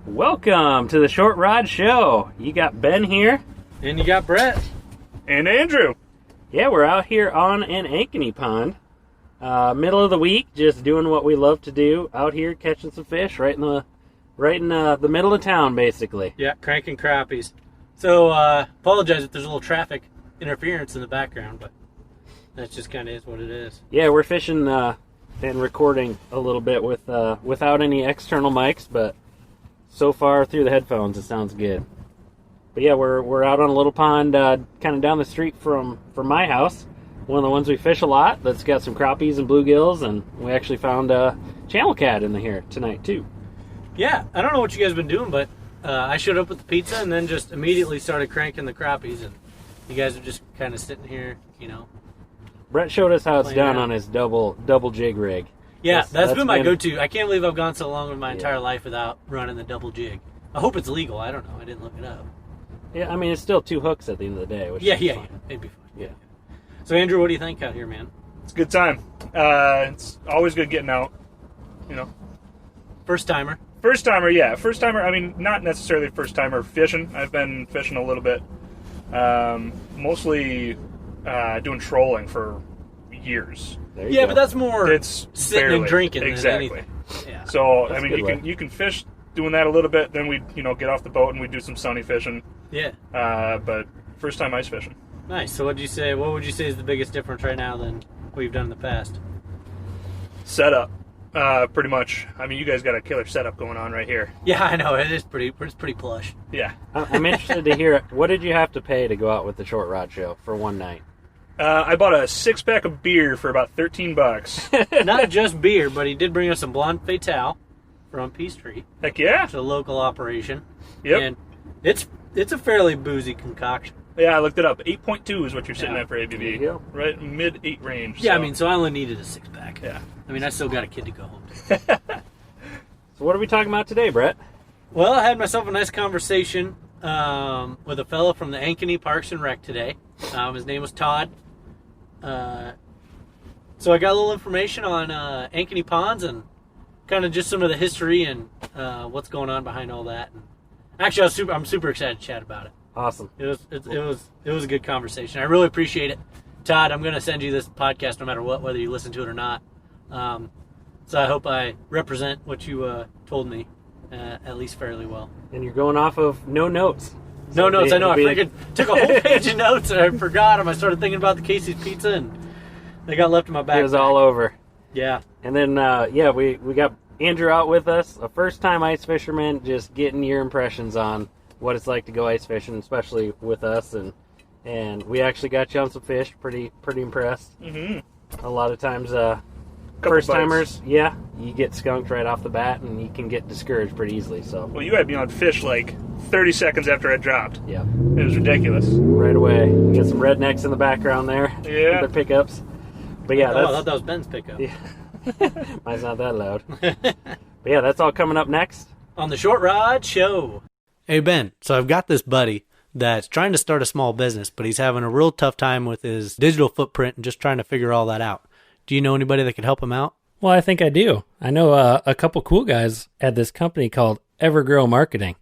Welcome to the Short Rod Show. You got Ben here. And you got Brett. And Andrew. Yeah, we're out here on an ankeny pond. Middle of the week, just doing what we love to do. Out here catching some fish right in the middle of town, basically. Yeah, cranking crappies. So, apologize if there's a little traffic interference in the background, but that just kind of is what it is. Yeah, we're fishing and recording a little bit without any external mics, but so far through the headphones, it sounds good. But yeah, we're out on a little pond kind of down the street from my house. One of the ones we fish a lot that's got some crappies and bluegills, and we actually found a channel cat in here tonight, too. Yeah, I don't know what you guys have been doing, but I showed up with the pizza and then just immediately started cranking the crappies, and you guys are just kind of sitting here, you know. Brett showed us how it's done out on his double jig rig. Yeah, that's been my go-to. I can't believe I've gone so long in my entire life without running the double jig. I hope it's legal. I don't know. I didn't look it up. Yeah, I mean, it's still 2 hooks at the end of the day. Which is fun. It'd be fun. Yeah. So, Andrew, what do you think out here, man? It's a good time. It's always good getting out, you know. First timer. First timer, yeah. First timer, I mean, not necessarily first timer fishing. I've been fishing a little bit. Mostly doing trolling for years. Yeah, but that's more it's sitting barely, and drinking exactly. than anything. Yeah. So, That's I mean, you can fish doing that a little bit, then we'd, get off the boat and we'd do some sunny fishing. Yeah. But first time ice fishing. Nice. So what would you say is the biggest difference right now than what you've done in the past? Setup, pretty much. I mean, you guys got a killer setup going on right here. Yeah, I know. It's pretty plush. Yeah. I'm interested to hear, what did you have to pay to go out with the Short Rod Show for one night? I bought a 6-pack of beer for about $13. Not just beer, but he did bring us some Blonde Fatale from Peachtree. Heck yeah. It's a local operation. Yep. And it's a fairly boozy concoction. Yeah, I looked it up. 8.2 is what you're sitting at for ABV. There you go. Right, mid-8 range. Yeah, so. I mean, so I only needed a 6-pack. Yeah. I mean, I still got a kid to go home to. So what are we talking about today, Brett? Well, I had myself a nice conversation with a fellow from the Ankeny Parks and Rec today. His name was Todd. So I got a little information on Ankeny Ponds and kind of just some of the history and what's going on behind all that. And actually, I'm super excited to chat about it. Awesome. It was a good conversation. I really appreciate it, Todd. I'm going to send you this podcast no matter what, whether you listen to it or not. So I hope I represent what you told me at least fairly well. And you're going off of no notes. No notes. I know. I freaking took a whole page of notes and I forgot them. I started thinking about the Casey's Pizza and they got left in my backpack. It was all over. Yeah. And then, we got Andrew out with us, a first-time ice fisherman, just getting your impressions on what it's like to go ice fishing, especially with us. And we actually got you on some fish. Pretty impressed. Mm-hmm. A lot of times, first-timers, you get skunked right off the bat, and you can get discouraged pretty easily. So. Well, you had me on fish like 30 seconds after I dropped. Yeah. It was ridiculous. Right away. We got some rednecks in the background there. Yeah. With their pickups. But yeah, I thought that was Ben's pickup. Yeah. Mine's not that loud. But yeah, that's all coming up next. On the Short Rod Show. Hey, Ben, so I've got this buddy that's trying to start a small business, but he's having a real tough time with his digital footprint and just trying to figure all that out. Do you know anybody that could help him out? Well, I think I do. I know a couple cool guys at this company called Evergrow Marketing,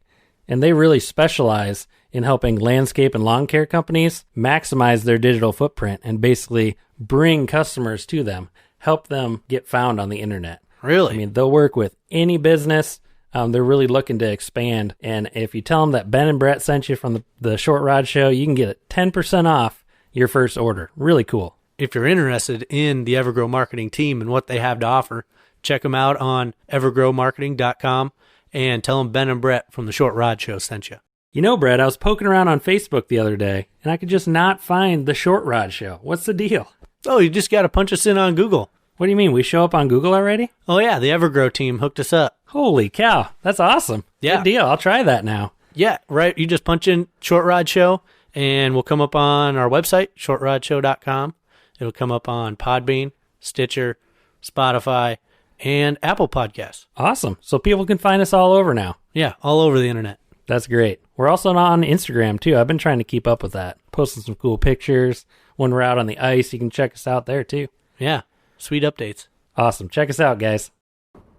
and they really specialize in helping landscape and lawn care companies maximize their digital footprint and basically bring customers to them, help them get found on the internet. Really? I mean, they'll work with any business. They're really looking to expand. And if you tell them that Ben and Brett sent you from the Short Rod Show, you can get 10% off your first order. Really cool. If you're interested in the Evergrow Marketing team and what they have to offer, check them out on evergrowmarketing.com and tell them Ben and Brett from the Short Rod Show sent you. You know, Brett, I was poking around on Facebook the other day, and I could just not find the Short Rod Show. What's the deal? Oh, you just got to punch us in on Google. What do you mean? We show up on Google already? Oh, yeah. The Evergrow team hooked us up. Holy cow. That's awesome. Yeah. Good deal. I'll try that now. Yeah, right. You just punch in Short Rod Show, and we'll come up on our website, shortrodshow.com. It'll come up on Podbean, Stitcher, Spotify, and Apple Podcasts. Awesome. So people can find us all over now. Yeah, all over the internet. That's great. We're also on Instagram, too. I've been trying to keep up with that. Posting some cool pictures. When we're out on the ice, you can check us out there, too. Yeah, sweet updates. Awesome. Check us out, guys.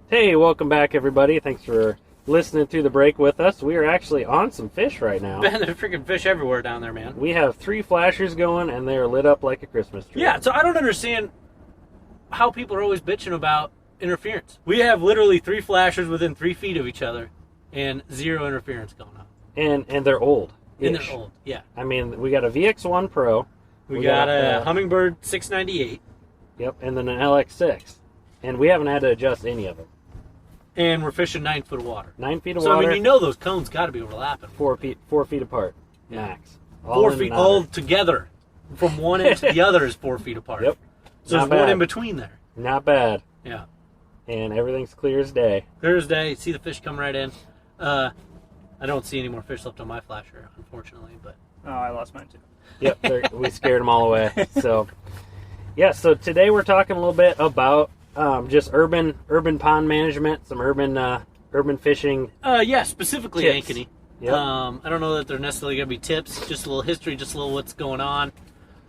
Hey, welcome back, everybody. Thanks for listening through the break with us, we are actually on some fish right now. Man, there's freaking fish everywhere down there, man. We have 3 flashers going, and they are lit up like a Christmas tree. Yeah, so I don't understand how people are always bitching about interference. We have literally 3 flashers within 3 feet of each other, and 0 interference going on. And they're old. And they're old, yeah. I mean, we got a VX1 Pro. We got a Humminbird 698. Yep, and then an LX6. And we haven't had to adjust any of them. And we're fishing 9 foot of water. 9 feet of so, water. I mean, you know those cones got to be overlapping. 4 feet apart, Yeah. max. 4 feet all together. From one end to the other is 4 feet apart. Yep. So Not there's one bad. in between there. Not bad. Yeah. And everything's clear as day. Thursday, see the fish come right in. I don't see any more fish left on my flasher, unfortunately, but Oh, I lost mine too. Yep, we scared them all away. So, yeah. So today we're talking a little bit about just urban pond management, some urban fishing. yeah, specifically Tips. ankeny. Yep. I don't know that they're necessarily going to be tips, just a little history, just a little what's going on.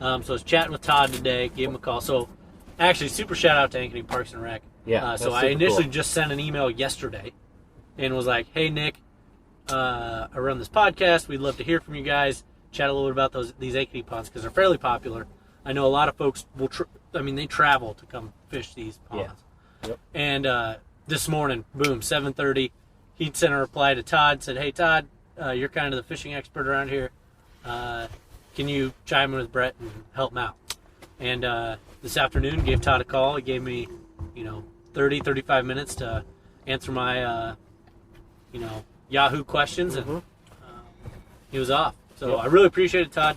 So I was chatting with Todd today, gave him a call. So actually, super shout out to Ankeny Parks and Rec. Yeah. So that's I super initially cool. just sent an email yesterday and was like, hey, Nick, I run this podcast. We'd love to hear from you guys. Chat a little bit about these ankeny ponds because they're fairly popular. I know a lot of folks will, they travel to come fish these ponds. Yeah. Yep. And this morning, boom, 7:30, he sent a reply to Todd, said, hey, Todd, you're kind of the fishing expert around here. Can you chime in with Brett and help him out? And this afternoon, gave Todd a call. He gave me, 30, 35 minutes to answer my, Yahoo questions, and he was off. So Yep. I really appreciate it, Todd.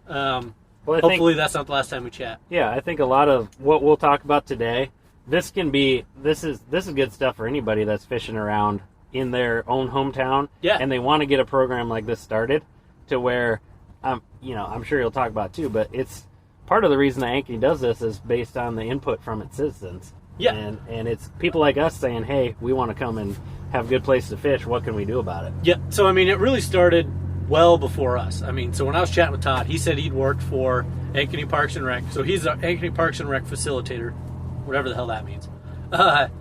Well, I Hopefully that's not the last time we chat. Yeah, I think a lot of what we'll talk about today, this is good stuff for anybody that's fishing around in their own hometown. Yeah. And they want to get a program like this started to where, I'm sure you'll talk about it too, but it's part of the reason that Ankeny does this is based on the input from its citizens. Yeah. And it's people like us saying, hey, we want to come and have a good place to fish. What can we do about it? Yeah, so I mean, it really started well before us. I mean, so when I was chatting with Todd, he said he'd worked for Ankeny Parks and Rec. So he's an Ankeny Parks and Rec facilitator, whatever the hell that means. But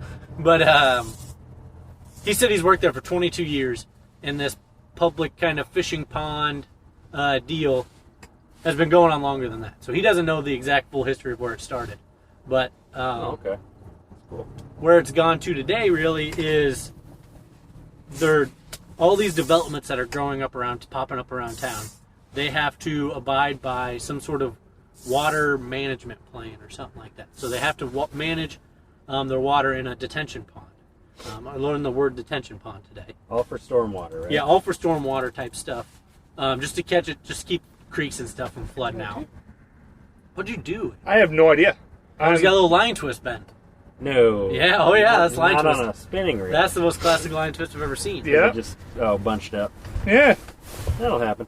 he said he's worked there for 22 years, and this public kind of fishing pond deal has been going on longer than that. So he doesn't know the exact full history of where it started. But Okay. Cool. where it's gone to today really is there all these developments that are popping up around town. They have to abide by some sort of water management plan or something like that. So they have to manage their water in a detention pond. I learned the word detention pond today. All for stormwater, right? Yeah, all for stormwater type stuff. Just to catch it, just keep creeks and stuff from flooding out. What'd you do? I have no idea. Oh, he's got a little line twist bend. No. Yeah, oh yeah, that's line Not twist. on a spinning reel. That's the most classic line twist I've ever seen. Yeah. Just bunched up. Yeah. That'll happen.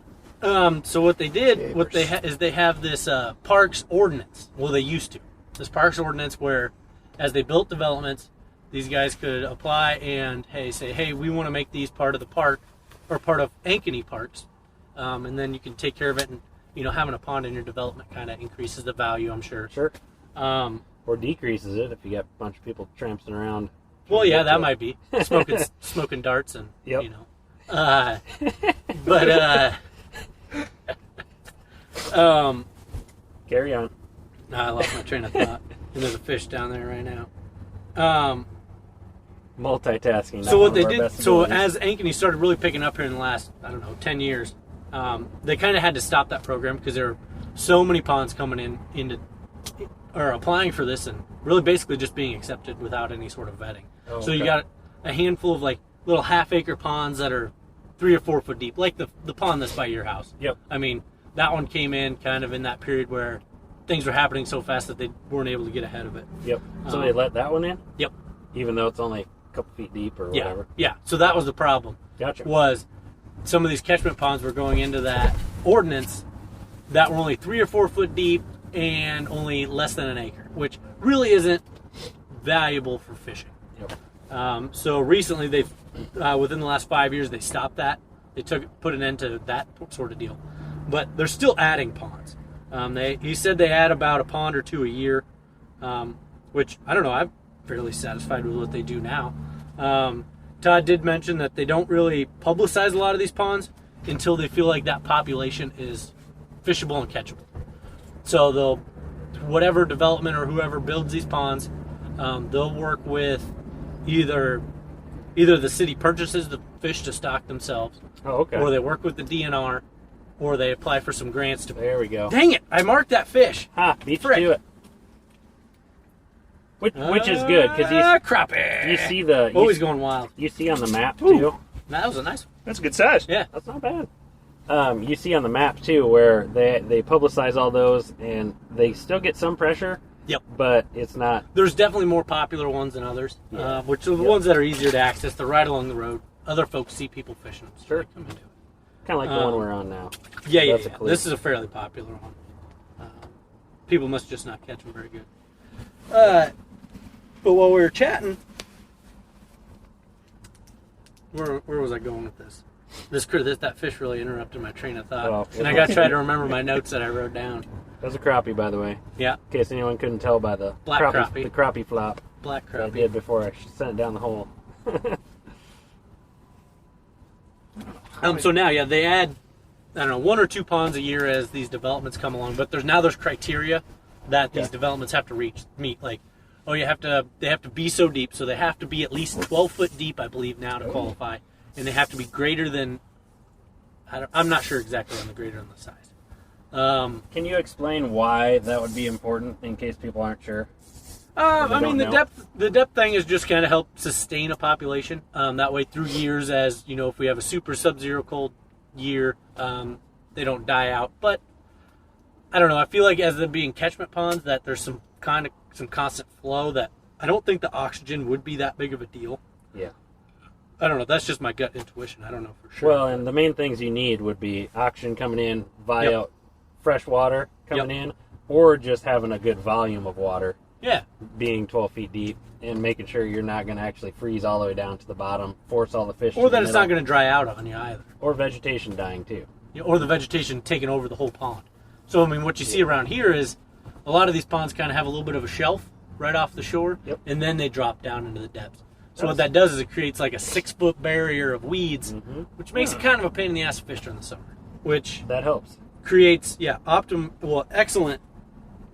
So what they did, is they have this parks ordinance. Well, they used to. This parks ordinance where, as they built developments, these guys could apply and say, hey, we want to make these part of the park or part of Ankeny Parks, and then you can take care of it. And having a pond in your development kind of increases the value, I'm sure. Sure. Or decreases it if you got a bunch of people tramping around. Well, yeah, that might be smoking darts and Yep. But Carry on. I lost my train of thought. And there's a fish down there right now. Multitasking. So what they not one of our did, best so abilities. as Ankeny started really picking up here in the last, 10 years, they kind of had to stop that program because there are so many ponds coming into or applying for this and really basically just being accepted without any sort of vetting. Oh, So you okay. got a handful of like little half-acre ponds that are 3 or 4 foot deep, like the pond that's by your house. Yep. I mean, that one came in kind of in that period where things were happening so fast that they weren't able to get ahead of it. Yep. So they let that one in, Yep. even though it's only a couple feet deep or Yeah. whatever. Yeah. So that was the problem. Gotcha. Was some of these catchment ponds were going into that ordinance that were only 3 or 4 foot deep and only less than an acre, which really isn't valuable for fishing. Yep. So recently, they've within the last 5 years, they stopped that. They put an end to that sort of deal, but they're still adding ponds. He said they add about a pond or two a year, which I don't know. I'm fairly satisfied with what they do now. Todd did mention that they don't really publicize a lot of these ponds until they feel like that population is fishable and catchable. So they'll, whatever development or whoever builds these ponds, they'll work with either the city purchases the fish to stock themselves, or they work with the DNR, or they apply for some grants to. There we go. Dang it! I marked that fish. Ha! Beat you to it. Which is good because crappie. you see the always going wild. You see on the map too. That was a nice one. That's a good size. Yeah, that's not bad. You see on the map too where they publicize all those and they still get some pressure. Yep. But it's not. There's definitely more popular ones than others, which are the ones that are easier to access. They're right along the road. Other folks see people fishing them, so sure. they come into it. Kind of like the one we're on now. Yeah. This is a fairly popular one. People must just not catch them very good. But while we were chatting, where was I going with this? That fish really interrupted my train of thought, and I got to try to remember my notes that I wrote down. That was a crappie, by the way. Yeah. In case anyone couldn't tell by the crappie. The crappie flop. Black crappie. I did before I sent it down the hole. So now, they add, I don't know, 1 or 2 ponds a year as these developments come along. But there's criteria that these developments have to meet. Like, they have to be so deep. So they have to be at least 12 foot deep, I believe, now to qualify, and they have to be greater than. I'm not sure exactly on the greater than the size. Can you explain why that would be important in case people aren't sure? I mean, the depth thing is just kind of help sustain a population. That way, through years, as you know, if we have a super sub-zero cold year, they don't die out. But I don't know. I feel like as them being catchment ponds, that there's some constant flow. That I don't think the oxygen would be that big of a deal. Yeah. I don't know. That's just my gut intuition. I don't know for sure. Well, and the main things you need would be oxygen coming in via fresh water coming in, or just having a good volume of water. Yeah. Being 12 feet deep and making sure you're not going to actually freeze all the way down to the bottom, force all the fish. Or that it's not going to dry out on you either. Or vegetation dying too. Or the vegetation taking over the whole pond. So, I mean, what you see around here is a lot of these ponds kind of have a little bit of a shelf right off the shore, and then they drop down into the depths. So what that does is it creates like a 6-foot barrier of weeds, which makes it kind of a pain in the ass to fish during the summer. Which that helps. Creates, excellent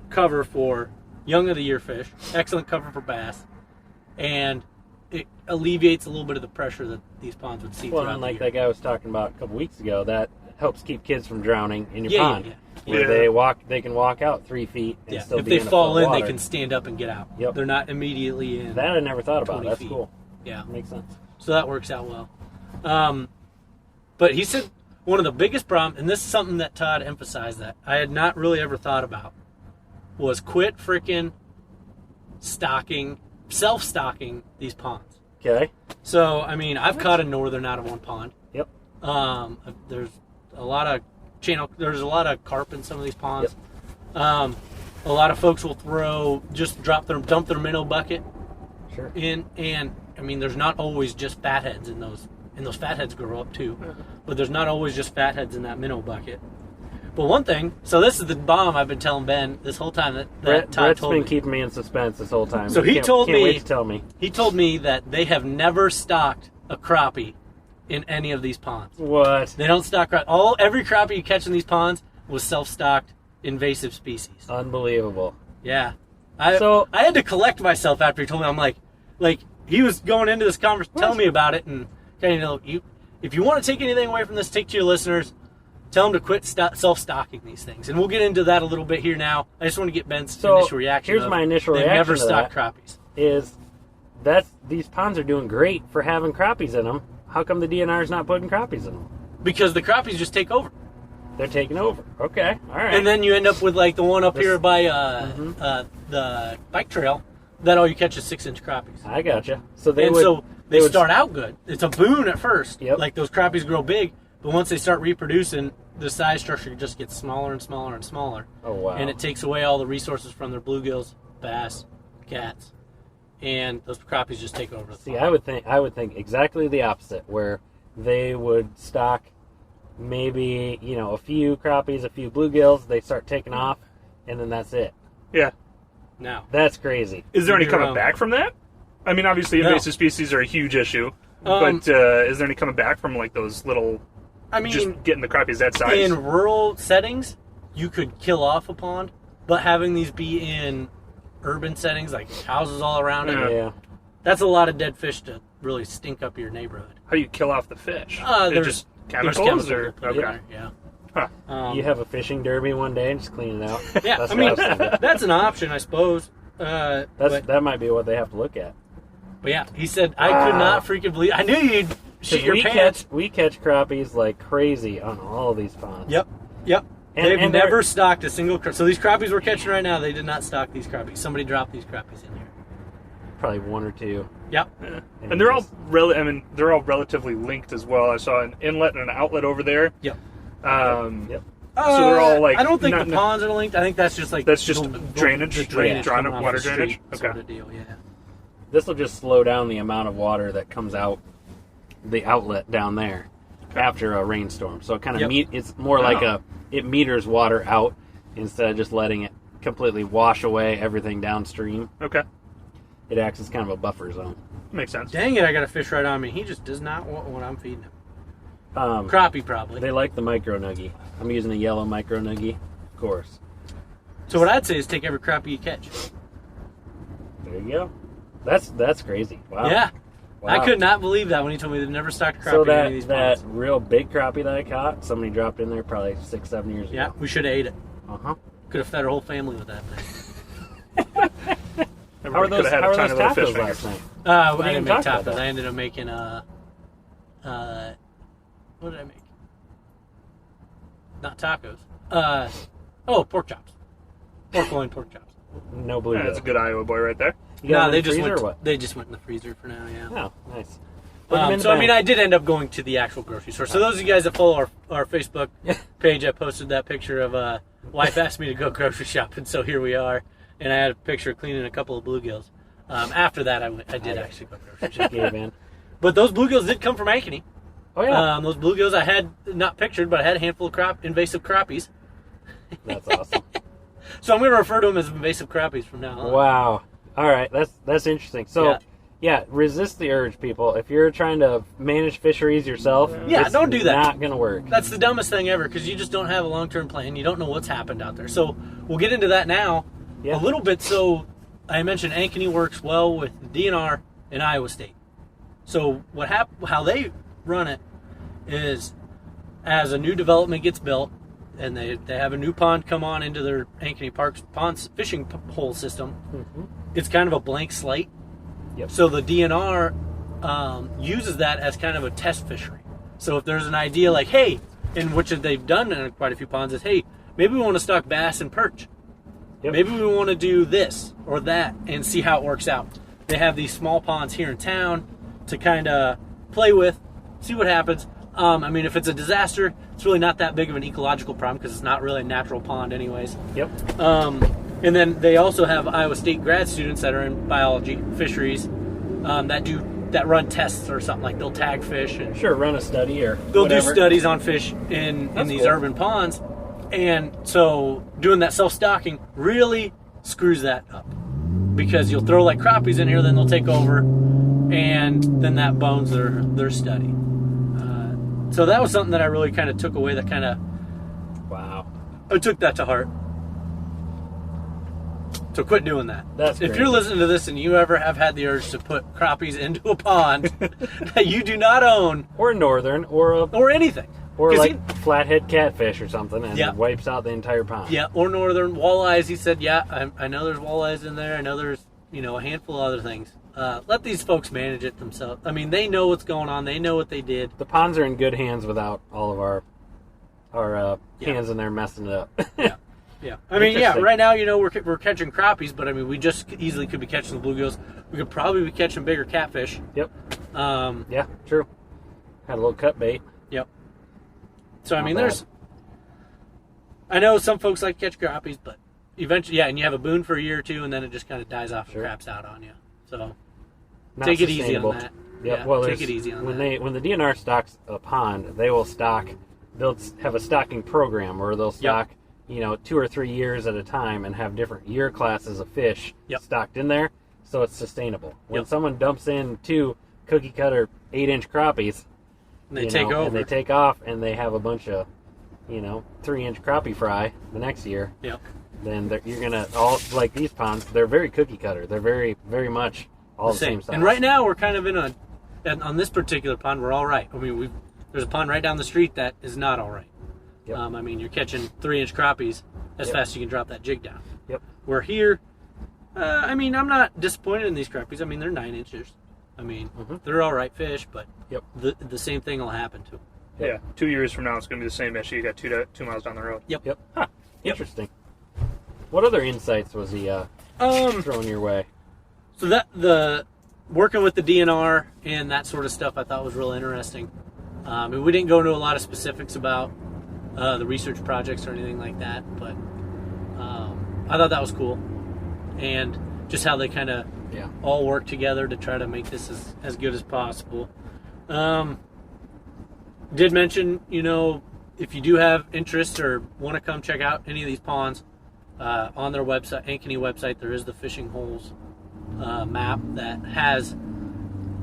cover for young of the year fish, excellent cover for bass, and it alleviates a little bit of the pressure that these ponds would see. Well, and like that guy was talking about a couple weeks ago, that helps keep kids from drowning in your pond. Where they can walk out 3 feet and still if be they in a fall foot of in, water. they can stand up and get out. Yep. They're not immediately in. That I never thought about. That's feet. Cool. Yeah. Makes sense. So that works out well. But he said one of the biggest problems, and this is something that Todd emphasized that I had not really ever thought about, was quit freaking self-stocking these ponds. Okay. So, I mean, I've caught a northern out of one pond. Yep. There's a lot of carp in some of these ponds. Yep. A lot of folks will dump their minnow bucket in, and I mean, there's not always just fatheads in those, and those fatheads grow up too, but there's not always just fatheads in that minnow bucket. But one thing, so this is the bomb I've been telling Ben this whole time that Todd told me. Brett's been keeping me in suspense this whole time. So can't wait to tell me. He told me that they have never stocked a crappie in any of these ponds. What? They don't stock crappie. Every crappie you catch in these ponds was self-stocked invasive species. Unbelievable. Yeah. I had to collect myself after he told me. I'm like he was going into this conversation, telling me about it, and kind of, if you want to take anything away from this, take to your listeners. Tell them to quit self-stocking these things. And we'll get into that a little bit here now. I just want to get Ben's initial reaction. Here's my initial reaction. They've never to stocked that crappies. These ponds are doing great for having crappies in them. How come the DNR is not putting crappies in them? Because the crappies just take over. They're taking over. Okay. All right. And then you end up with like the one up here by the bike trail that all you catch is 6-inch crappies. I gotcha. So they start out good. It's a boon at first. Yep. Like those crappies grow big. But once they start reproducing, the size structure just gets smaller and smaller and smaller. Oh, wow. And it takes away all the resources from their bluegills, bass, cats, and those crappies just take over. See, I would think exactly the opposite, where they would stock maybe, a few crappies, a few bluegills, they start taking off, and then that's it. Yeah. Now. That's crazy. Is there any coming back from that? I mean, obviously invasive species are a huge issue. But is there any coming back from like those little? I mean, just getting the crappies that size. In rural settings, you could kill off a pond, but having these be in urban settings, like houses all around it, Yeah. that's a lot of dead fish to really stink up your neighborhood. How do you kill off the fish? There's just there's chemicals, chemicals or that put in okay. there, yeah. Huh. You have a fishing derby one day and just clean it out. Yeah, That's I what mean, was thinking. that's an option, I suppose. That might be what they have to look at. But yeah, he said, I could not freaking believe. I knew you'd shit your pants. We catch crappies like crazy on all of these ponds. Yep. And They've they're- never stocked a single So these crappies we're catching right now, they did not stock these crappies. Somebody dropped these crappies in here. Probably one or two. Yep. Yeah. And they're all they're all relatively linked as well. I saw an inlet and an outlet over there. Yep. Yep. So they're all like. I don't think not- the ponds are linked. I think that's just like That's just the drainage? The drainage, Yeah. Drawn coming up off water the street drainage? sort Okay. of deal. Yeah. This will just slow down the amount of water that comes out the outlet down there after a rainstorm. So it kind of Yep. it's more like it meters water out instead of just letting it completely wash away everything downstream. Okay. It acts as kind of a buffer zone. Makes sense. Dang it! I got a fish right on me. He just does not want what I'm feeding him. Um, Crappie probably. They like the micro nuggie. I'm using a yellow micro nuggie, of course. So what I'd say is take every crappie you catch. There you go. That's crazy. Wow. Yeah. Wow. I could not believe that when he told me they've never stocked a crappie So in any of these that ponds. real big crappie that I caught, somebody dropped in there probably 6-7 years Yeah, ago. we should have ate it. Uh-huh. Could have fed our whole family with that thing. How are Everybody those, could have how had are a those ton of little tacos fish last fingers. night? I didn't didn't make talk about tacos. that. I ended up making not tacos. Pork chops. Pork loin, pork chops. No blue. Yeah, that's a good Iowa boy right there. You got No, them they in the just freezer went. or what? They just went in the freezer for now. Yeah. Oh, nice. Put them in the So I mean, bag. I did end up going to the actual grocery store. So those of you guys that follow our Facebook page, I posted that picture of wife asked me to go grocery shopping, so here we are. And I had a picture of cleaning a couple of bluegills. After that, I did actually go grocery shopping. Gave in. But those bluegills did come from Ankeny. Oh yeah, Those bluegills I had not pictured, but I had a handful of invasive crappies. that's awesome. So I'm going to refer to them as invasive crappies from now on. Wow. All right, that's interesting. So, yeah, resist the urge, people. If you're trying to manage fisheries yourself, it's don't do that. Not gonna work. That's the dumbest thing ever because you just don't have a long-term plan. You don't know what's happened out there. So we'll get into that now a little bit. So I mentioned Ankeny works well with the DNR and Iowa State. So how they run it is as a new development gets built and they have a new pond come on into their Ankeny Parks pond fishing hole system, it's kind of a blank slate. Yep. So the DNR uses that as kind of a test fishery. So if there's an idea like, hey, in which they've done in quite a few ponds is, hey, maybe we want to stock bass and perch. Yep. Maybe we want to do this or that and see how it works out. They have these small ponds here in town to kind of play with, see what happens. I mean, if it's a disaster, it's really not that big of an ecological problem because it's not really a natural pond anyways. Yep. And then they also have Iowa State grad students that are in biology, fisheries, that run tests or something. Like they'll tag fish and Sure, run a study or they'll whatever. do studies on fish in these cool. urban ponds. And so doing that self-stocking really screws that up because you'll throw like crappies in here, then they'll take over, and then that bones their study. So that was something that I really kind of took away. That kind of Wow. I took that to heart. So quit doing that. That's if great. you're listening to this and you ever have had the urge to put crappies into a pond that you do not own Or northern, or anything. or 'Cause like flathead catfish or something, and Yeah. it wipes out the entire pond. Yeah, or northern walleyes. He said, yeah, I know there's walleyes in there. I know there's, a handful of other things. Let these folks manage it themselves. I mean, they know what's going on. They know what they did. The ponds are in good hands without all of our Yeah. hands in there messing it up. Yeah. I mean, Interesting. right now, we're catching crappies, but I mean, we just easily could be catching the bluegills. We could probably be catching bigger catfish. Yep. Um, Yeah, true. Had a little cut bait. Yep. So, I Not mean, bad. I know some folks like to catch crappies, but eventually, and you have a boon for a year or two, and then it just kind of dies off Sure. and craps out on you. So, Not take it easy sustainable. on that. Yep. Yeah, Well, take there's- it easy on when that. when the DNR stocks a pond, they'll have a stocking program where they'll stock 2 or 3 years at a time and have different year classes of fish Yep. stocked in there, so it's sustainable. When Yep. someone dumps in 2 cookie cutter 8-inch crappies. And they take over. And they take off, and they have a bunch of, 3-inch crappie fry the next year. Yep. Then you're gonna like these ponds. They're very cookie cutter. They're very, very much all the same size. And right now we're kind of on this particular pond, we're all right. I mean, there's a pond right down the street that is not all right. Yep. I mean, you're catching 3-inch crappies as fast as you can drop that jig down. Yep. We're here. I mean, I'm not disappointed in these crappies. I mean, they're 9 inches. I mean, they're all right fish, but the same thing will happen to them. Yeah, 2 years from now, it's going to be the same issue. You got 2 miles down the road. Yep. Huh. Interesting. What other insights was he throwing your way? So the working with the DNR and that sort of stuff, I thought was real interesting. And we didn't go into a lot of specifics about the research projects or anything like that, but I thought that was cool, and just how they kind of all work together to try to make this as good as possible. Did mention, if you do have interest or want to come check out any of these ponds, on their website, Ankeny website, there is the fishing holes map that has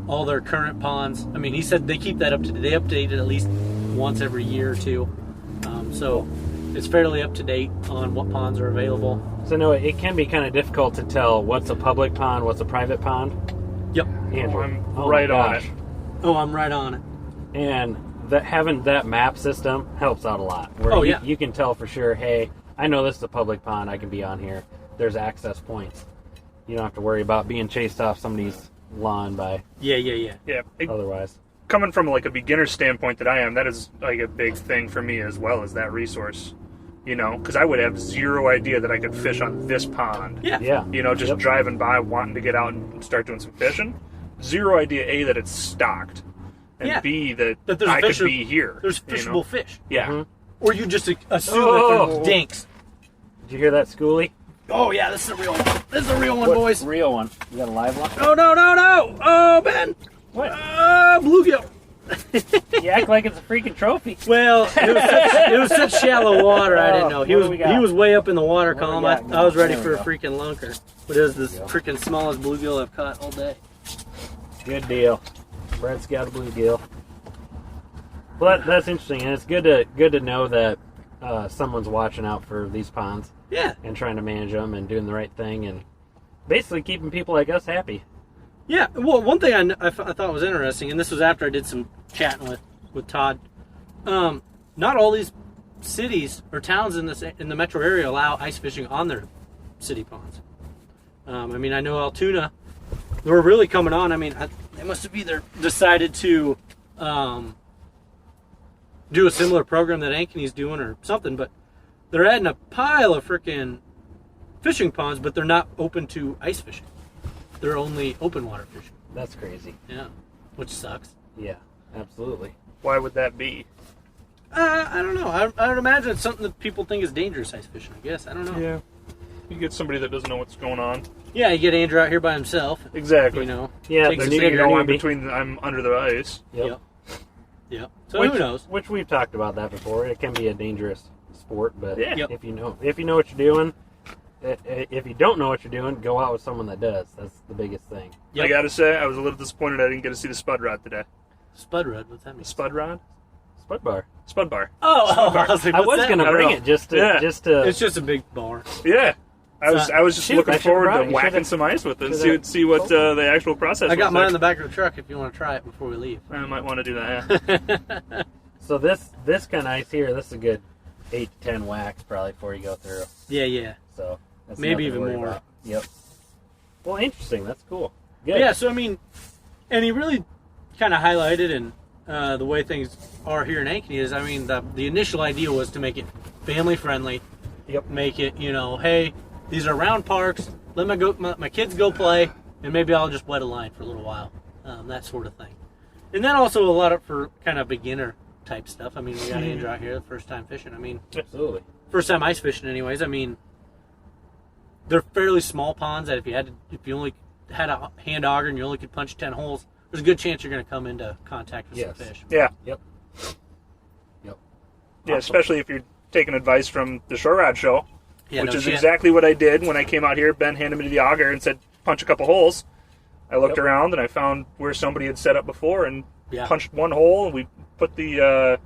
all their current ponds. I mean, he said they keep that they update it at least once every year or two. So it's fairly up to date on what ponds are available. So no, it can be kind of difficult to tell what's a public pond, what's a private pond. Yep. Andrew, I'm right on it. Oh, I'm right on it. And having that map system helps out a lot. Where you can tell for sure, hey, I know this is a public pond, I can be on here. There's access points. You don't have to worry about being chased off somebody's lawn by Yeah. otherwise. Coming from like a beginner standpoint that I am, that is like a big thing for me as well as that resource. Because I would have zero idea that I could fish on this pond. Yeah. Just driving by, wanting to get out and start doing some fishing. Zero idea, A, that it's stocked, and B, that I could be here. There's fishable fish. Yeah. Mm-hmm. Or you just assume that they're dinks. Did you hear that, Schoolie? Oh, yeah, this is a real one. This is a real one, boys. Real one. You got a live one? Oh, no. Oh, Ben. What? Bluegill. You act like it's a freaking trophy. Well, it was such shallow water, I didn't know. He was way up in the water column. I was ready for a freaking lunker. But it was the freaking smallest bluegill I've caught all day. Good deal. Brett's got a bluegill. Well, that's interesting, and it's good to know that someone's watching out for these ponds. Yeah. And trying to manage them and doing the right thing and basically keeping people like us happy. Yeah. Well, one thing I thought was interesting, and this was after I did some chatting with Todd. Not all these cities or towns in the metro area allow ice fishing on their city ponds. I mean, I know Altoona, they were really coming on. I mean, they must have either decided to do a similar program that Ankeny's doing or something, but they're adding a pile of freaking fishing ponds, but they're not open to ice fishing. They're only open water fishing. That's crazy. Yeah, which sucks. Yeah, absolutely. Why would that be? I don't know. I would imagine it's something that people think is dangerous ice fishing, I guess. I don't know. Yeah. You get somebody that doesn't know what's going on. Yeah, you get Andrew out here by himself. Exactly. Yeah, takes they're a new, big you're Go in newbie. between, I'm under the ice. Yep. So who knows? Which we've talked about that before. It can be a dangerous sport, but Yeah. if you know what you're doing, if you don't know what you're doing, go out with someone that does. That's the biggest thing. Yep. I gotta say, I was a little disappointed I didn't get to see the spud rod today. Spud rod, what's that mean? Spud rod? Spud bar. Spud bar. Oh, I was like, I was gonna I don't bring know. it just to. It's just a big bar. Yeah. I was just Shoot, looking I should've forward brought to it. You whacking should've- some ice with it and should've- see what the actual process I got was mine like. in the back of the truck if you want to try it before we leave. I might want to do that, yeah. So this kind of ice here, this is a good 8 to 10 whacks probably before you go through. Yeah. So that's Maybe nothing to even worry more. about. Yep. Well, interesting. That's cool. Good. Yeah, so I mean, and he really kind of highlighted and the way things are here in Ankeny is, I mean, the initial idea was to make it family friendly. Yep. Make it, hey, these are round parks. Let my kids go play, and maybe I'll just wet a line for a little while, that sort of thing. And then also a lot of for kind of beginner type stuff. I mean, we got Andrew out here, the first time fishing. I mean, Absolutely. first time ice fishing, anyways. I mean, they're fairly small ponds that if you only had a hand auger and you only could punch 10 holes, there's a good chance you're going to come into contact with some fish. Yeah. Yep. Yeah, Awesome. especially if you're taking advice from the Shore Rod Show, Yeah, which no is shit. exactly what I did when I came out here. Ben handed me the auger and said, punch a couple holes. I looked around and I found where somebody had set up before and Yeah. punched one hole, and we put the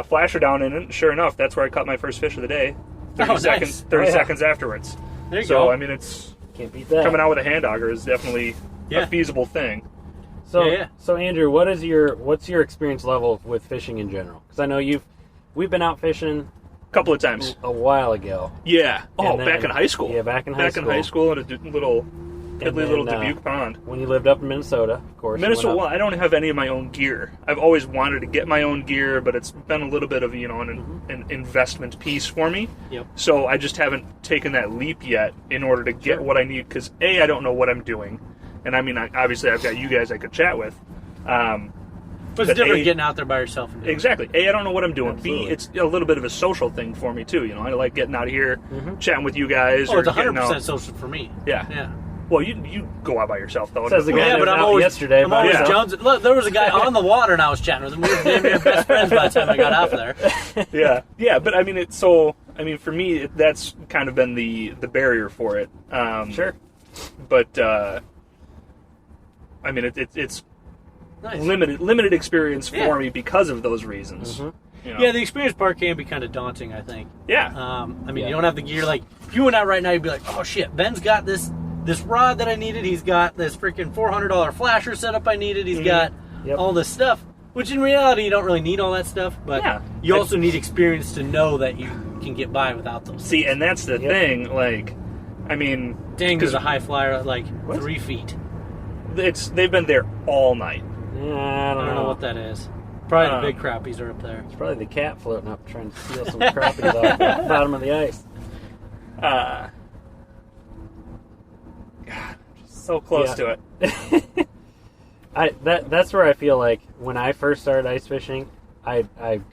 flasher down in it. And sure enough, that's where I caught my first fish of the day. 30 seconds, 30 seconds afterwards. There you So, go. I mean, it's Can't beat that. coming out with a hand auger is definitely Yeah. a feasible thing. So, Yeah. so Andrew, what's your experience level with fishing in general? Because I know we've been out fishing A couple of times. a while ago. Yeah. Oh, And then- back in high school. Yeah, back in high school. Back in high school at a little And little then, Dubuque pond. When you lived up in Minnesota, of course. you went Minnesota, up- well, I don't have any of my own gear. I've always wanted to get my own gear, but it's been a little bit of, an investment piece for me. Yep. So I just haven't taken that leap yet in order to get what I need, because A, I don't know what I'm doing. And I mean, obviously I've got you guys I could chat with. But it's but different A- getting out there by yourself. And doing Exactly. A, I don't know what I'm doing. Absolutely. B, it's a little bit of a social thing for me, too. I like getting out of here, chatting with you guys. it. Oh, or it's getting 100% out. social for me. Yeah. Yeah. Well, you go out by yourself, though. Says the guy Yeah, that but was I'm out always yesterday. I'm by always himself. Jones. Look, there was a guy on the water and I was chatting with him. We were damn near best friends by the time I got out there. Yeah, but I mean, for me, that's kind of been the barrier for it. Sure. But I mean, it's Nice. limited experience for Yeah. me because of those reasons. Yeah, the experience part can be kind of daunting, I think. Yeah. I mean, Yeah. you don't have the gear. Like, if you went out right now, you'd be like, oh shit, Ben's got this rod that I needed. He's got this freaking $400 flasher setup I needed. He's got Yep. all this stuff. Which in reality, you don't really need all that stuff. But Yeah. you also need experience to know that you can get by without those. See, and that's the Yep. thing. Like, I mean, Dang, 'cause there's a high flyer at like What? 3 feet. they've been there all night. Yeah, I I don't don't know know. what that is. Probably Um, the big crappies are up there. It's probably the cat floating up trying to steal some crappies off the bottom of the ice. God, just so close Yeah. to it. That's where I feel like when I first started ice fishing, I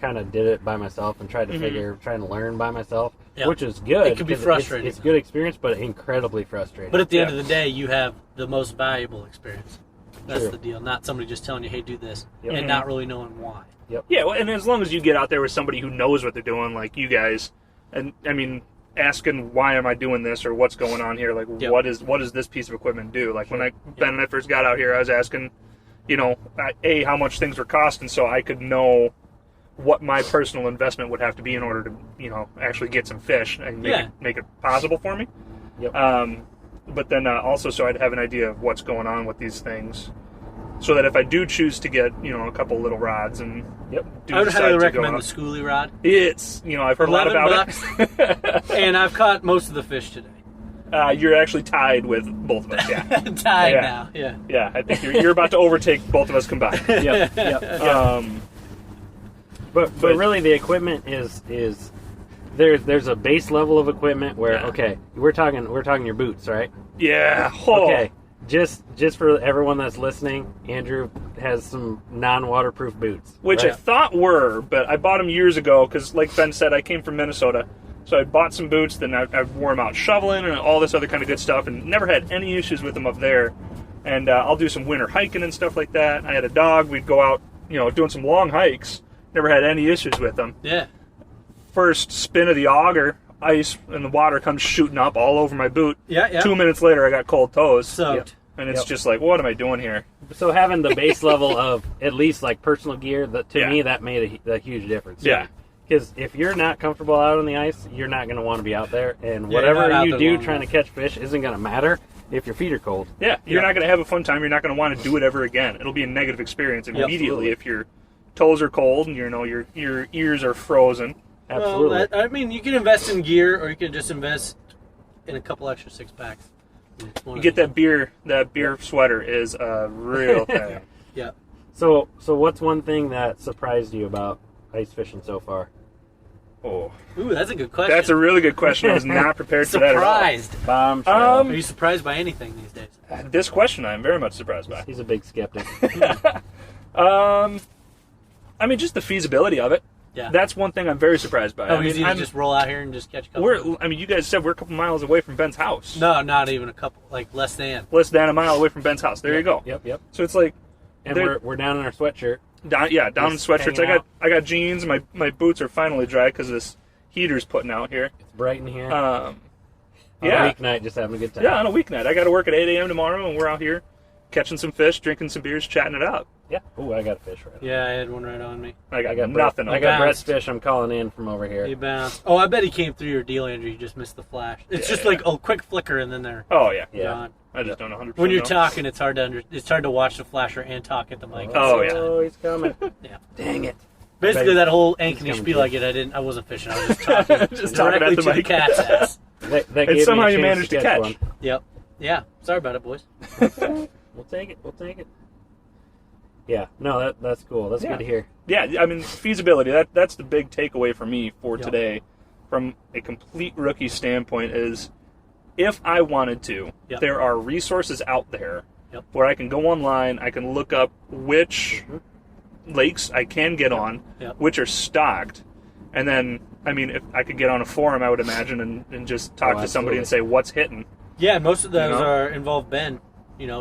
kind of did it by myself and tried to trying to learn by myself, Yeah. which is good. It can be 'cause frustrating. It's good experience, but incredibly frustrating. But at the end Yeah. of the day, you have the most valuable experience. That's True. the deal. Not somebody just telling you, hey, do this, Yep. and not really knowing why. Yeah, well, and as long as you get out there with somebody who knows what they're doing, like you guys, and I mean, asking why am I doing this or what's going on here, like Yep. what does this piece of equipment do? Like when Ben and I first got out here, I was asking, how much things were costing, so I could know what my personal investment would have to be in order to, actually get some fish and make it possible for me. Yep. But then also so I'd have an idea of what's going on with these things, so that if I do choose to get, a couple little rods and I would decide highly to go recommend out- the schoolie rod. It's, I've heard a lot about it. And I've caught most of the fish today. You're actually tied with both of us, yeah. Tied Yeah. now, yeah. Yeah, I think you're about to overtake both of us combined. Yep. But really, the equipment is there's a base level of equipment where Yeah. we're talking your boots, right? Yeah. Oh. Okay. Just for everyone that's listening, Andrew has some non-waterproof boots, Which right? I thought were, but I bought them years ago because, like Ben said, I came from Minnesota. So I bought some boots, then I wore them out shoveling and all this other kind of good stuff, and never had any issues with them up there. And I'll do some winter hiking and stuff like that. I had a dog. We'd go out, doing some long hikes. Never had any issues with them. Yeah. First spin of the auger, ice and the water comes shooting up all over my boot. Yeah. 2 minutes later, I got cold toes. Soaked. And it's just like, what am I doing here? So having the base level of at least like personal gear, to Yeah. me that made a huge difference. Yeah. Because if you're not comfortable out on the ice, you're not going to want to be out there, and Yeah, you're not whatever out you there do long trying to catch fish isn't going to matter if your feet are cold. Yeah, you're Yeah. not going to have a fun time. You're not going to want to do it ever again. It'll be a negative experience immediately absolutely. if your toes are cold and your ears are frozen. Absolutely. Well, I mean, you can invest in gear, or you can just invest in a couple extra 6-packs. You get that beer sweater is a real thing. Yeah. So what's one thing that surprised you about ice fishing so far? Oh, Ooh, that's a good question. that's a really good question. I was not prepared for that at all. Surprised. Bombshell. Are you surprised by anything these days? This question I'm very much surprised by. He's a big skeptic. I mean, just the feasibility of it. Yeah. That's one thing I'm very surprised by. Oh, I mean, easy to just roll out here and just catch a couple. you guys said we're a couple miles away from Ben's house. No, not even a couple. Like less than. Less than a mile away from Ben's house. There you go. Yep. So it's like, And There- we're down in our sweatshirt. down in Just sweatshirts. hanging out. I got jeans. My boots are finally dry because this heater's putting out here. It's bright in here. On Yeah. a weeknight, just having a good time. Yeah, on a weeknight. I got to work at 8 a.m. tomorrow, and we're out here catching some fish, drinking some beers, chatting it up. Yeah. Ooh, I got a fish right. Yeah, I had one right on me. I got Brett- nothing. I got Brett's bounced. fish. I'm calling in from over here. He bounced. Oh, I bet he came through your deal, Andrew. You just missed the flash. It's just like a quick flicker and then they're Oh, yeah. Yeah. gone. I just don't know 100%. When you're know. talking, it's hard to watch the flasher and talk at the mic. Oh, yeah. Oh, he's coming. Yeah. Dang it. Basically, that whole Ankeny coming spiel too. I get, I wasn't fishing. I was just talking, Just talking directly at the to the mic. cat's ass. That And gave somehow me a you chance managed to catch. one. Yep. Yeah. Sorry about it, boys. We'll take it. We'll take it. Yeah. No, that's cool. That's Yeah. good to hear. Yeah, I mean, feasibility, that's the big takeaway for me for Yep. today from a complete rookie standpoint is if I wanted to, Yep. there are resources out there Yep. where I can go online, I can look up which lakes I can get on, Yep. which are stocked, and then, I mean, if I could get on a forum, I would imagine, and just talk to somebody and say, what's hitting? Yeah, most of those You know? are involve Ben,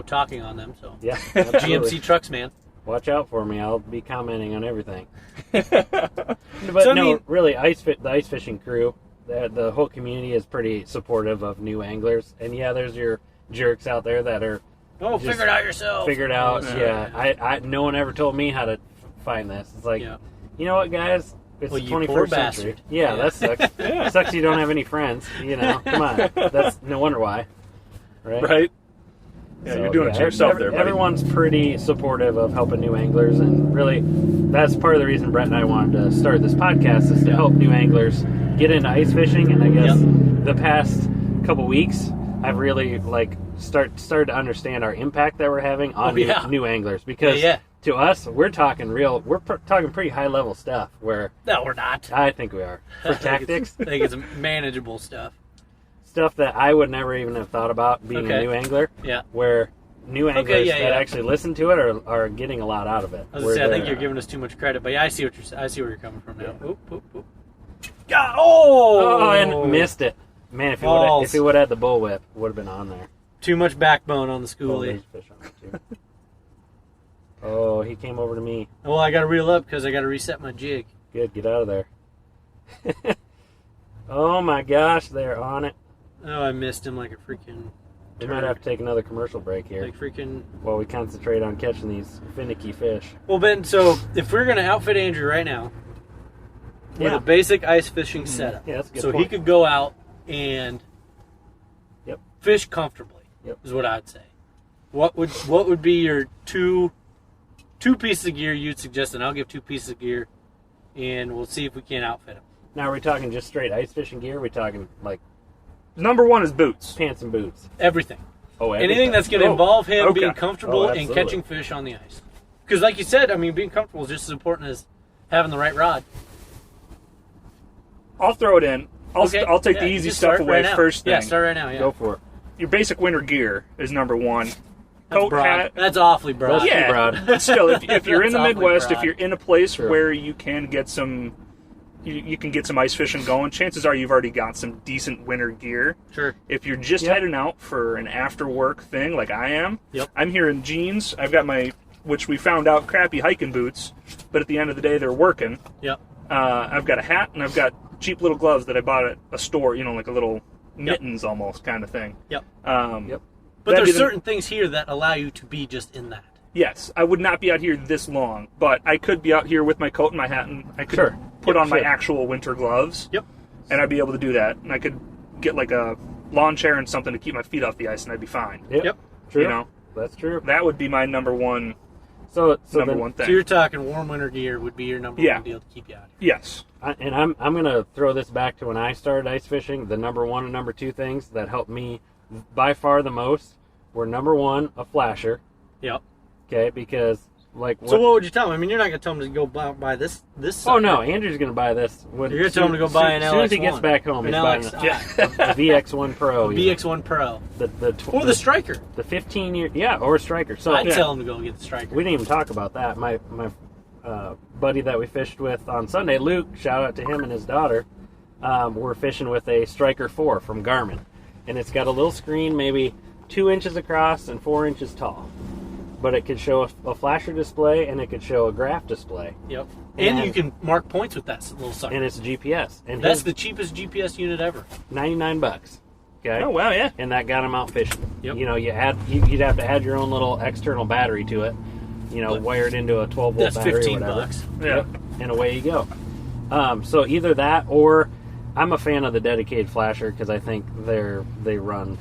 talking on them. So Yeah. GMC absolutely. trucks, man. Watch out for me. I'll be commenting on everything. But So, I no, mean- really, the ice fishing crew, the whole community is pretty supportive of new anglers. And yeah, there's your jerks out there that are Oh, Just figure it out yourself. figured out. Yeah. Yeah, I no one ever told me how to find this. It's like, Yeah. you know what, guys? It's Well, the you poor 21st century. bastard. Yeah, Yeah. that sucks. Yeah. Sucks you don't have any friends. Come on. That's no wonder why. Right? Right? Yeah, So, you're doing it to yeah, yourself there, buddy. Everyone's pretty supportive of helping new anglers, and really, that's part of the reason Brett and I wanted to start this podcast is to help new anglers get into ice fishing. And I guess the past couple weeks, I've really started to understand our impact that we're having on new anglers because to us, we're talking talking pretty high level stuff. Where No, we're not. I think we are for tactics. I think it's manageable stuff. Stuff that I would never even have thought about being a new angler. Yeah. Where new anglers that yeah. actually listen to it are getting a lot out of it. I was gonna say, I think you're giving us too much credit, but yeah, I see where you're coming from now. Yeah. Oop, oop, oop. Oh, and missed it. Man, if he would have had the bullwhip, it would have been on there. Too much backbone on the Oh, schoolie. there's fish on it too. Oh, he came over to me. Well, I got to reel up because I got to reset my jig. Good, get out of there. Oh my gosh, they're on it. Oh, I missed him like a freaking. We might have to take another commercial break here Like freaking. while we concentrate on catching these finicky fish. Well, Ben, so if we're gonna outfit Andrew right now with a basic ice fishing setup, Yeah, that's a good so point. he could go out and fish comfortably, is what I'd say. What would be your two pieces of gear you'd suggest? And I'll give 2 pieces of gear, and we'll see if we can outfit him. Now, are we talking just straight ice fishing gear? Or are we talking like Number one is boots. pants and boots? Everything. Oh, Anything that's going to Oh, involve him okay. being comfortable Oh, and absolutely. catching fish on the ice. Because, like you said, I mean, being comfortable is just as important as having the right rod. I'll throw it in. I'll take the you easy just stuff start away right now. first thing. Yeah, start right now. Yeah, Go for it. Your basic winter gear is number one. That's Coat, broad. hat. That's awfully broad. That's- Yeah, broad. but still, if you're in the That's awfully Midwest, broad. if you're in a place True. where you can get some, you can get some ice fishing going. Chances are you've already got some decent winter gear. Sure. If you're just heading out for an after work thing like I am, Yep. I'm here in jeans. I've got my, which we found out, crappy hiking boots, but at the end of the day they're working. Yep. I've got a hat and I've got cheap little gloves that I bought at a store. Like a little mittens almost kind of thing. Yep. Yep. But that'd be there's the- certain things here that allow you to be just in that. Yes, I would not be out here this long, but I could be out here with my coat and my hat, and I could Sure. put Yep, on my sure. actual winter gloves, Yep. and I'd be able to do that. And I could get like a lawn chair and something to keep my feet off the ice, and I'd be fine. Yep. True. You know, That's true. that would be my number one So number then, one So thing. you're talking warm winter gear would be your number Yeah. one deal to keep you out. Yes. I'm gonna throw this back to when I started ice fishing. The number one and number two things that helped me by far the most were number one, a flasher. Yep. Okay, because So what would you tell him? I mean, you're not going to tell him to go buy this. Oh sucker. no, Andrew's gonna buy this. When, You're going to tell him to go buy an LX1. As soon as he gets back home, An he's buying LXI. a VX1 Pro. even. VX1 Pro. Or The the Striker. the 15-year, or a striker. So I'd tell him to go get the Striker. we didn't even talk about that. My buddy that we fished with on Sunday, Luke, shout out to him and his daughter. We're fishing with a Striker 4 from Garmin, and it's got a little screen, maybe 2 inches across and 4 inches tall. But it could show a flasher display and it could show a graph display, Yep. And And- you can mark points with that little sucker. and it's GPS. And That's his the cheapest GPS unit ever. $99. Okay. Oh wow, yeah. And that got them out fishing. Yep. You know, you'd have to add your own little external battery to it. You know, wired into a 12 volt That's battery. $15. Or whatever. Yeah. Yep. And away you go. So either that, or I'm a fan of the dedicated flasher because I think they'll run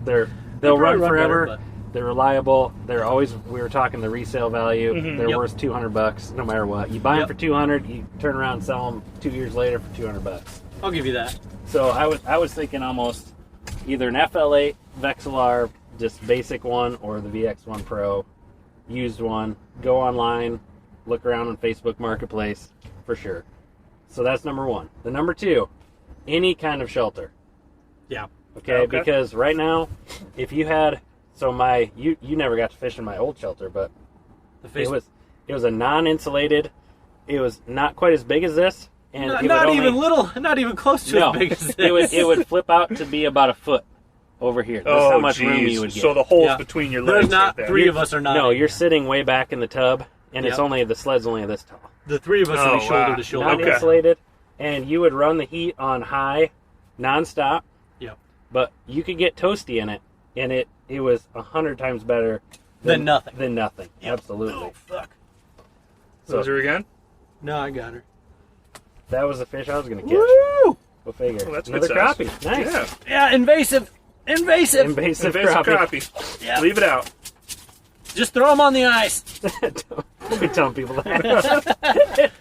forever. Better, they're reliable. They're always. We were talking the resale value. Mhm. They're Yep. worth $200 no matter what. You buy them Yep. for $200, you turn around and sell them 2 years later for $200. I'll give you that. So I was thinking almost either an FL8 Vexilar, just basic one, or the VX1 Pro, used one. Go online, look around on Facebook Marketplace for sure. So that's number one. The number two, any kind of shelter. Yeah. Okay, because right now, if you had you never got to fish in my old shelter, but it was a non-insulated. It was not quite as big as this, and Not even close to as big as this. it would flip out to be about a foot over here. That's how much room you would get. So the holes Yeah. between your There's legs. not right there. three of us are not. No, in you're there. sitting way back in the tub, and it's Yep. only the sled's only this tall. The three of us will be Oh, shoulder wow. to shoulder. Okay. Non-insulated, and you would run the heat on high, nonstop. Yep. But you could get toasty in it, and it was 100 times better Than nothing. Than nothing. Yep. Absolutely. Oh, fuck. So is there again? No, I got her. That was the fish I was going to catch. Woo! Go figure. Oh, that's Another good size. crappie. Nice. Yeah. Yeah, invasive. Invasive Invasive crappie. crappie. Yeah. Leave it out. Just throw them on the ice. Don't be telling people that.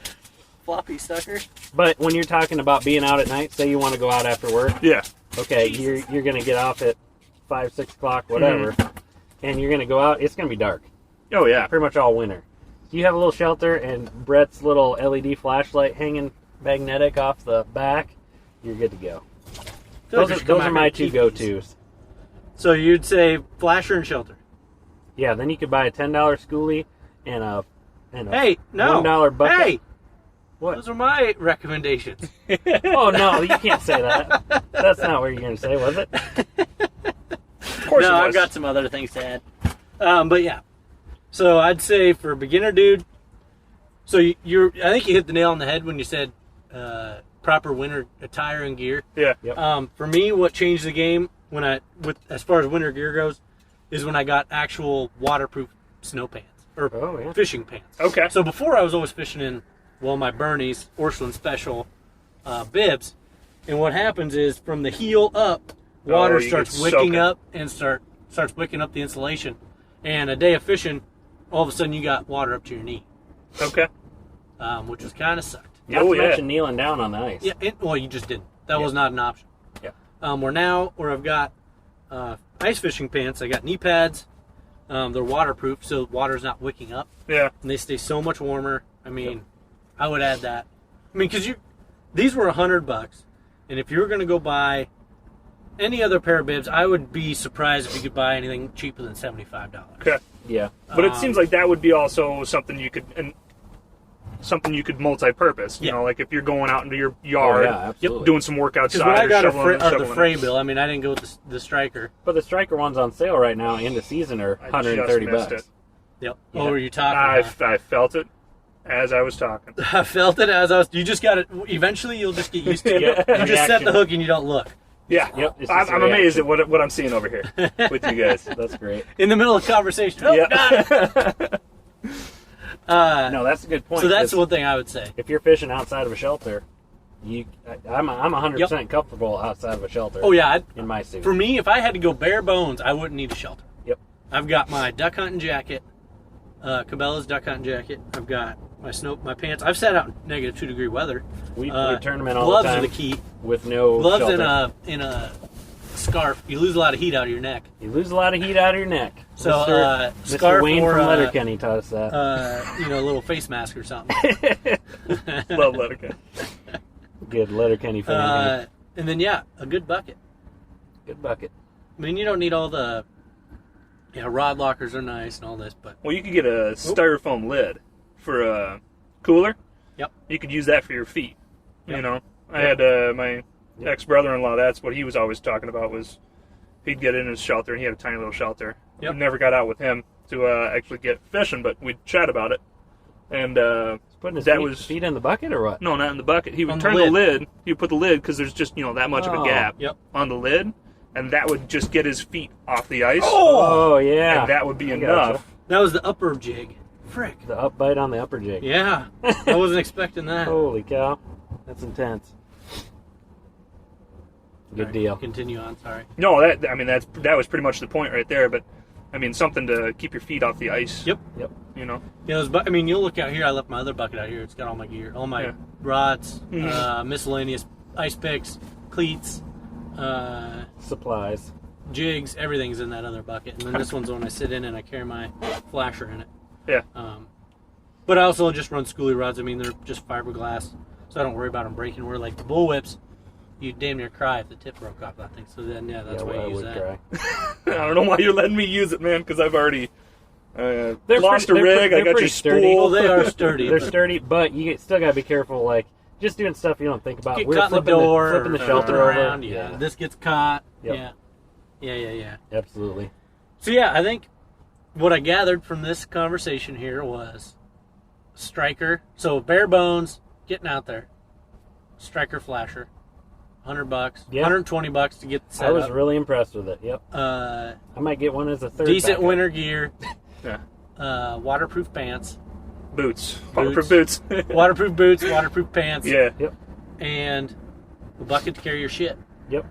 Floppy sucker. But when you're talking about being out at night, say you want to go out after work, Yeah. okay, you're going to get off at 5, 6 o'clock, whatever, and you're going to go out. It's going to be dark Oh yeah. pretty much all winter. You have a little shelter and Brett's little LED flashlight hanging magnetic off the back, you're good to go. Those are my two go-tos. So you'd say flasher and shelter. Yeah, then you could buy a $10 schoolie and a Hey, no. $1 bucket. Hey, What? those are my recommendations. Oh, no, you can't say that. That's not what you're going to say, was it? Of course No, it I've was. got some other things to add. But yeah. So I'd say for a beginner dude, so I think you hit the nail on the head when you said proper winter attire and gear. Yeah. Yep. For me, what changed the game as far as winter gear goes, is when I got actual waterproof snow pants or Oh, yeah. fishing pants. Okay. So before I was always fishing in, my Bernie's Orscheln Special bibs, and what happens is from the heel up, water you starts get wicking soaking. up and starts wicking up the insulation, and a day of fishing, all of a sudden you got water up to your knee, Okay. which was kind of sucked. Not Oh, to yeah. mention kneeling down on the ice. Yeah, you just didn't. That Yeah. was not an option. Yeah. Where I've got ice fishing pants, I got knee pads. They're waterproof, so water's not wicking up, Yeah. and they stay so much warmer. I mean, I would add that. I mean, because these were $100, and if you were going to go buy any other pair of bibs, I would be surprised if you could buy anything cheaper than $75. Okay. Yeah. But it seems like that would be also something you could multi-purpose. You Yeah. know, like if you're going out into your Oh, yard, yeah, absolutely. doing some work outside, Because when I or got shoveling the shoveling Frey it. bill, I mean, I didn't go with the Striker. But the Striker ones on sale right now in the season are I just $130. missed it. Yep. Yeah. What were you talking about? I felt it as I was talking. I felt it as I was. You just got it. Eventually, you'll just get used to it. Yep. You just set the Reaction. hook and you don't look. Yeah. Yep, it's just I'm a amazed reaction. at what I'm seeing over here with you guys. That's great. In the middle of conversation. Oh, Yeah. got it. No, that's a good point. So that's 'cause one thing I would say. if you're fishing outside of a shelter, I'm 100% comfortable outside of a shelter. Oh yeah. In my suit. For me, if I had to go bare bones, I wouldn't need a shelter. Yep. I've got my duck hunting jacket, Cabela's duck hunting jacket. I've got my pants. I've sat out in -2-degree weather. We turn them in all gloves the time are the key. with no Gloves shelter. in a scarf. You lose a lot of heat out of your neck. You lose a lot of heat out of your neck. So, Mr. scarf Wayne or, from Letterkenny taught us that. A little face mask or something. Love Letterkenny. Good Letterkenny fan. And then a good bucket. Good bucket. I mean, you don't need all the rod lockers are nice and all this, but Well, you could get a styrofoam lid for a cooler. Yep. You could use that for your feet. Yep. You know, I had my ex-brother-in-law. That's what he was always talking about. Was he'd get in his shelter, and he had a tiny little shelter. Yep. We never got out with him to actually get fishing, but we'd chat about it. And Putting his that was feet in the bucket or what? no, not in the bucket. He would On the turn the lid. lid. He would put the lid because there's just that much of Oh. a gap Yep. on the lid, and that would just get his feet off the ice. Oh yeah. And that would be I enough. gotcha. That was the upper jig. Frick. The up bite on the upper jig. Yeah. I wasn't expecting that. Holy cow. That's intense. Good All right, deal. Continue on, sorry. No, that was pretty much the point right there. But I mean, something to keep your feet off the ice. Yep. You know. Yeah, you'll look out here. I left my other bucket out here. It's got all my gear, all my rods, miscellaneous ice picks, cleats, Supplies. jigs. Everything's in that other bucket. And then this one's the one I sit in, and I carry my flasher in it. Yeah. But I also just run schoolie rods. I mean, they're just fiberglass, so I don't worry about them breaking. Where like the bullwhips, you damn near cry if the tip broke off that thing. So then, that's why I use that. Cry. I don't know why you're letting me use it, man, because I've already lost They're a rig. pretty I got your sturdy. spool. Well, they are sturdy. They're sturdy, but you still got to be careful, like, just doing stuff you don't think about. Get We're caught in the flipping door, flipping the shelter flipping around. over. Yeah, this gets caught. Yep. Yeah. Absolutely. So yeah, I think what I gathered from this conversation here was striker. So bare bones, getting out there. Striker flasher, $100, Yeah. $120 to get the set I was up. really impressed with it. Yep. Uh, I might get one as a third. decent backup. winter gear, Yeah. waterproof pants, Boots. Waterproof boots. waterproof boots, waterproof pants, Yeah. Yep. and a bucket to carry your shit, Yep.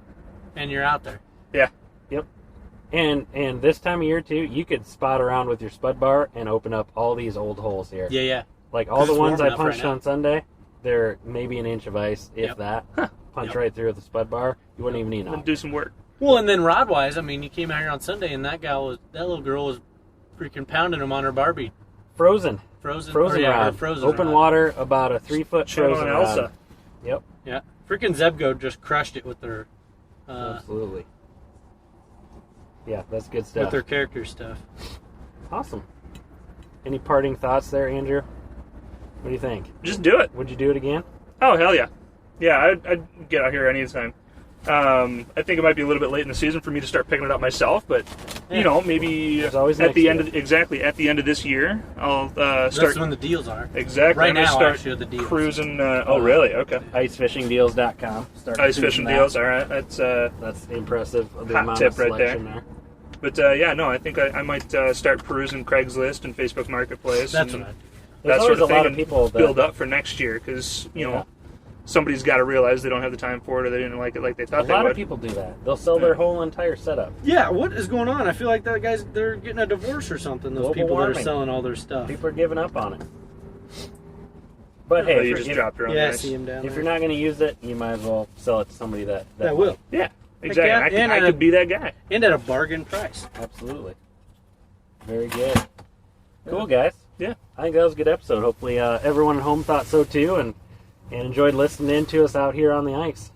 and you're out there. Yeah. Yep. And this time of year too, you could spot around with your spud bar and open up all these old holes here. Yeah. Like all 'Cause the it's ones warm I enough right punched now. on Sunday, they're maybe an inch of ice, if Yep. that. Punch Yep. right through with the spud bar. You wouldn't even need And them. do some work. Well, and then rod wise, I mean, you came out here on Sunday, and that little girl was freaking pounding them on her Barbie. Frozen Frozen rod. her frozen Open rod. water, about a 3-foot Channel frozen and rod. Elsa. Yep. Yeah, freaking Zebgo just crushed it with their Absolutely. Yeah, that's good with stuff. their character stuff. Awesome. Any parting thoughts there, Andrew? What do you think? Just do it. Would you do it again? Oh, hell yeah. Yeah, I'd get out here anytime. I think it might be a little bit late in the season for me to start picking it up myself, but you know, maybe There's always at next the end year. of at the end of this year, I'll That's start when the deals are. exactly. Right I'm gonna now, start actually, the deals. cruising. Oh, really? Okay. Icefishingdeals.com. Start Ice choosing fishing that. deals. All right, that's That's impressive. The Hot amount tip of right there. selection there. But yeah, no, I think I might start perusing Craigslist and Facebook Marketplace. That's and what I do. There's that always sort of a lot thing, of and people that build up for next year because you know somebody's got to realize they don't have the time for it or they didn't like it like they A thought they lot would. of people do that. They'll sell their whole entire setup. Yeah, what is going on? I feel like they're getting a divorce or something. Those Global people that are warming. selling all their stuff. People are giving up on it. But Oh, hey, you if just you're, dropped her on Yeah, I nice. see him down if there. you're not going to use it, you might as well sell it to somebody that That will. Yeah, exactly. yeah, I and could be that guy. And at a bargain price. Absolutely. Very good. Cool, guys. Yeah. I think that was a good episode. Hopefully everyone at home thought so too and enjoyed listening in to us out here on the ice.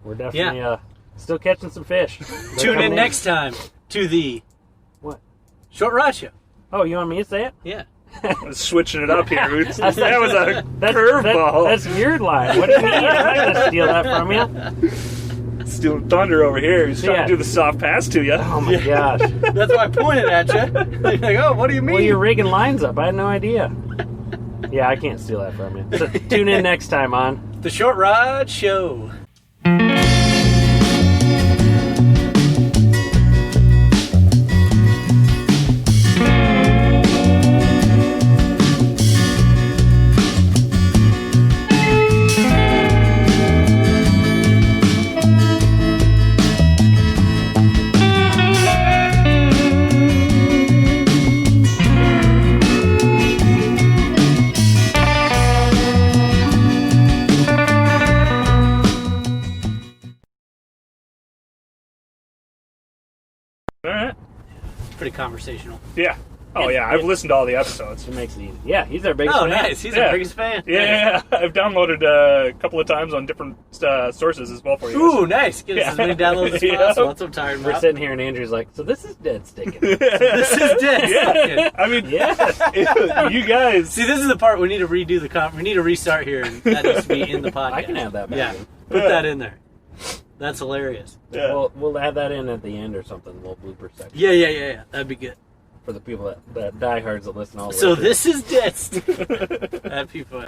We're definitely still catching some fish. They're Tune coming in next time to the What? Short Rod Show. Oh, you want me to say it? Yeah. Switching it up here. that was a That's curveball. That's your line. What do you mean? I'm not going to steal that from you. Stealing thunder over here. He's trying Yeah. to do the soft pass to you. Oh my gosh. That's why I pointed at you. Like, oh, what do you mean? Well, you're rigging lines up. I had no idea. Yeah, I can't steal that from you. So tune in next time on The Short Rod Show. All right. Pretty conversational. Yeah. Oh yeah, I've listened to all the episodes. It makes it easy. Yeah, he's our biggest Oh, fan. nice. He's Yeah. our biggest fan. Yeah, I've downloaded a couple of times on different sources as well for you. Ooh, nice. Get us as many downloads as Yeah. possible. That's what I'm talking We're about. sitting here and Andrew's like, so this is dead sticking. This is dead. Yeah, I mean, Yes. you guys. See, this is the part we need to redo the we need to restart here, and that needs to be in the podcast. I can have that back Yeah, in. put that in there. That's hilarious. Yeah. We'll add that in at the end or something, a little blooper section. Yeah. That'd be good. For the people that diehards that listen all the way So through. this is dead. That people.